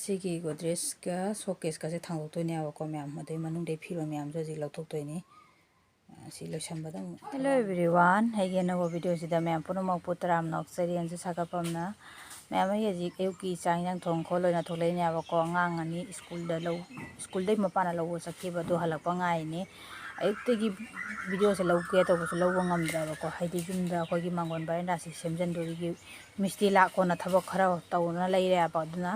Sigi Godres ka showcase ka se thangok toine aba ko myam madai manung de phiro myam jo ji lauthok toine si losham badam. Hello everyone, hey na go video sida myam puno mok Taramna Okchari an se sakapamna myam ye ji Eigi Channel thong kholo na tholai ne aba ko ngang ani school dai mapana lo sakhiba do halakpa ngai ni ayuktagi video se lauke to ko lo ngam dra ba ko haidi jumda ko gi mangon barenda si semjan do gi misti la ko na thabo khara taw na lai re aba duna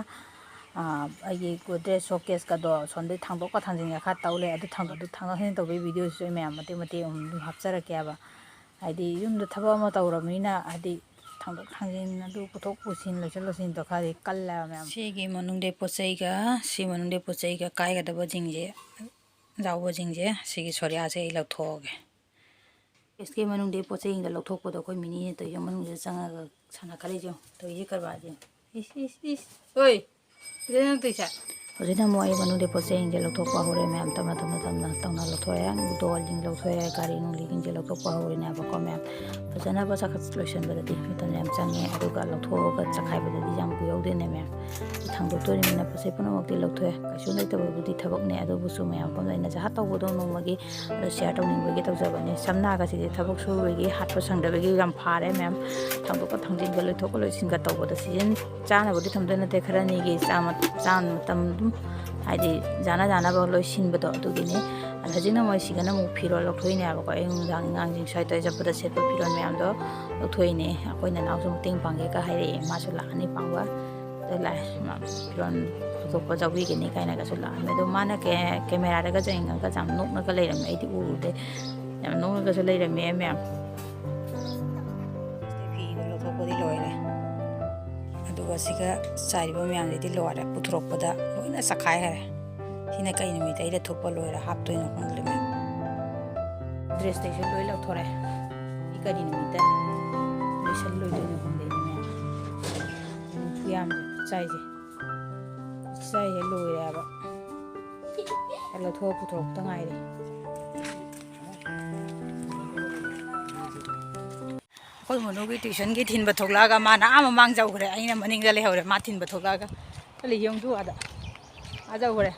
Eigi Godres showcase ka do sonde thangbo ka thangjing ya kha tawle adu thang to video se myam mate hapchara kya ba haidi jumda thabo ma tawramina hadi thangjing adu puthok pusin losin to khari kalla myam si gi manung de pochai ga si manung de pochai ga kai ga da jingje जाओ जिंगे सिगी सोरिया से लौथोगे इसके मनुंग दे पोचे इंग लौथोक पदो कोई mini तो यो मनुंग जे संगा छना करे जो तो ये करवा जे इस ओय रे न तैसा ओजेना मोय मनुंग दे पोचे इंग लौथोक पा होरे मैम तमना तमना लौथोया दोल जिंग लौथोया गाड़ी नु लिंग जे लौथोक पा होरे ना बको मैम फजना बसा सोल्यूशन बदती तो मैम संगे अदुगा लौथोगा चखाय बदती जाम कुयौदे ने ma'am thang doctor ni na pasai pano wakti lauthoi kasu nei tabu budi thabak ne adu busu mayam pam na ja hataw bodong no magi share taw ning bagi taw jabani samna ga si thabak su bagi hat pa sang da bagi gam phare ma'am thang ko thang jing ga loi thok loi sin ga taw boda season chana bodi tham dena te khara ni gi chan tam dum haidi jana ba loi sin ba do adu gi ne hajina moi sigana mu phiro lauthoi ne aba ko eng ngang jing sai tai japda set pa phiro ma'am do lauthoi ne akoi na naw sum ting pangge ka haire ma su la ani pangwa lai piron photo pa jawi ke ni kaina ka sula me do mana ke camera ra ga jainga ka jam nok na ka lai ram ai ti u de jam nok ka so lai ram me me phi lo ko ko di loi re adu ga siga sai ba me am di loi ra putrok pa da loina sakhai ha sina kai ni mi tai ra thop pa loi ra hap toi no khong le me dress station loi la thore i ka ni mi ta loi sal loi do no khong de ni me yam sai hello ya ba hello tho putrok ta ngai re koi mono gi tuition gi thin ba thokla ga ma na ma mang jau gre aina maning ga le hore ma thin ba thokla ga le yong du ada a jau gre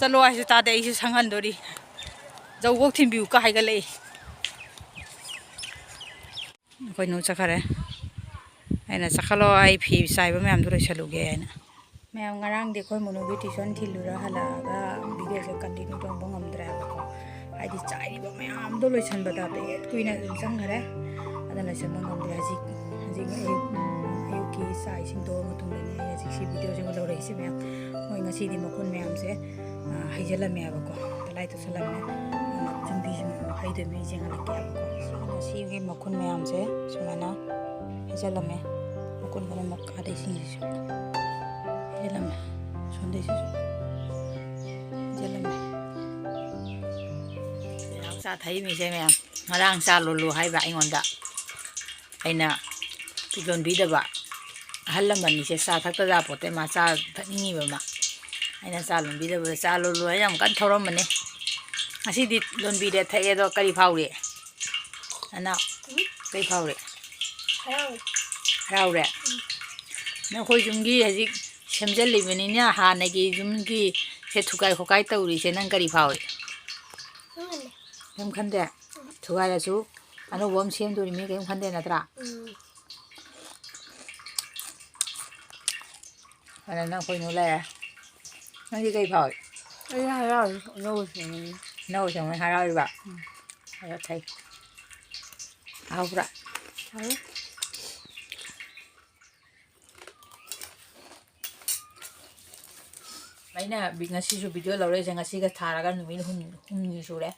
chalo ai su ta de ai su sangan dori jau gok thin biu ka hai ga le koi no chakhare aina chakhalo ai phi sai ba myam du re chalu ge aina ma'am ngarang de khoi mono bi tuition thilura hala ga video se continue tong bong am dra ko ai di chai ba ma'am do loisan ba da be kuina sang khare adana se mong am dra ji ai ki sai sing do mutung ne ya ji si video jing lo re si ma'am moi nga si di makun ma'am se hai jala me ba ko talai to salam me jum bi jum hai de me jing ala ke ko si ge makun ma'am se sumana hai jala me makun ba mak ka de sing ji jalan sonde sih jalan yang sa thai mi se me ngarang sa lu hai ba ingon da aina pilon bi da ba halam ni se sa thak ta da pote ma sa thani ba ma aina sa lon bi da ba sa lu ayam kan thorom mane asi di lon bi de thai do kari phau re ana kai phau re harau re na khoi jum gi haji semjal libeni na ha na gi jum gi se thukai khokai tauri se nang kari phau em khande thugai la su anu bom sem dori me kem khande na tra ana na khoi no la nang gi kai phau ai ha no chang ha ra ba ha thai au bra Aina bi ngasi su video lo re jang ngasi ga thara ga numi hum su re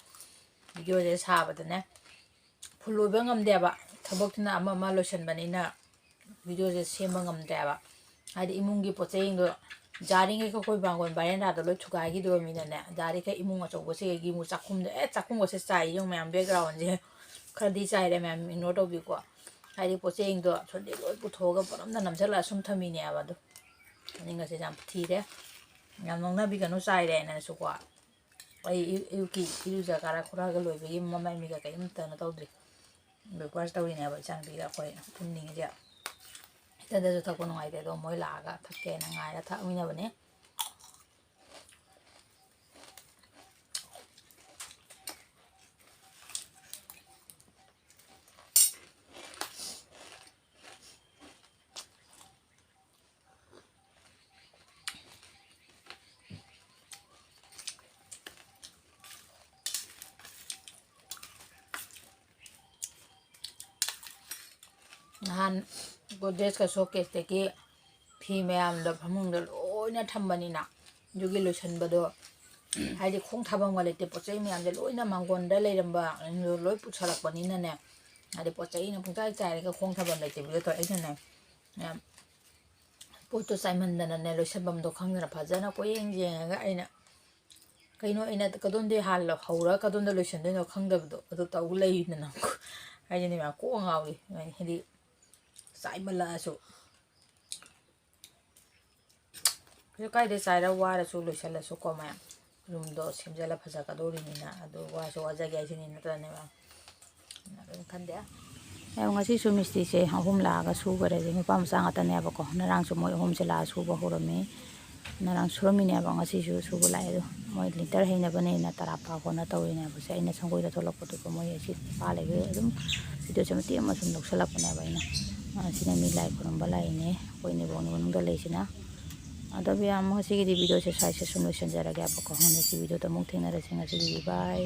video je sa ba ne phulo ba ngam de ba thabok na ama lotion bani na video je sem ngam de ba adi imung gi poche ing do jaring ge ko koi bangon barenda do lo thuka gi do mi ne jari ka imung a chogo se gi mu chakhum de chakhum go se chai yong myam background je khadi chai re myam ignore do bi ko adi poche ing do chode lo pu thoga param na nam jala sum thami ne ba do ani nga se jam thi re Yang nong na bi kanu sai re na su kwa ai ki iru ja kara khura ga loi bi mama mi ga kai ta na taw dri be pas taw ni ba chang bi ga khoi pun ning ja ꯏꯊꯟꯗꯁꯨ ꯊꯛꯄ ꯅꯨꯡꯉꯥꯏꯇꯦ ꯑꯗꯣ ꯃꯣꯏ ꯂꯥꯛꯑꯒ ꯊꯛꯀꯦꯅ ꯉꯥꯏꯔ ꯊꯛꯃꯤꯟꯅꯕꯅꯦ नहान गोदरेज का showcase की फी मैमद फमुंग लोना थम्बनीना जुगी लोसनबदो हाइदि खोंग थाबंग लेते पोचै मैमदे लोना मांगोंद लेरंबा लोय पुछरकपनीनाने हाइदि पोचैना पुंचाइ चाइरगा खोंग थाबंग लेते बिदो तो ऐनने पोतो चाइमंदनाने लोसनबमदो खंगना फजना कोयेंग जेंगा ऐना कइनो ऐना कदोंदे हाल हौरा कदोंदे लोसनदेनो खंगदबदो अदो तौ लेइना हाइदि मा को ngawi हाइदि चाइमलासु कायदे चाइरा वारसु लोसलसु को मैम रूमदो सेमजला फजाकदोरिनिना अदो वासु वाजागे आइसिनि नतने मैम नगन खंदे याव ngasi su misti se ahum laga sugare de mapam sanga tane ba ko narang su moi ahum se la su ba horami narang surami ne ba ngasi su su bu lai do moi liter heina bane na tarapa ko na tawina ba se ina sangoi da tholok to ko moi asi pa le dum video chamti ama sum loksala pane ba ina sina mi lai ko ram ba lai ne koi ne bo ne da le sina अदबी हम हसी की video से size से सुन लो संजरा गया आपको हमने की वीडियो तो मुक्ति न रखेंगे बी बाय।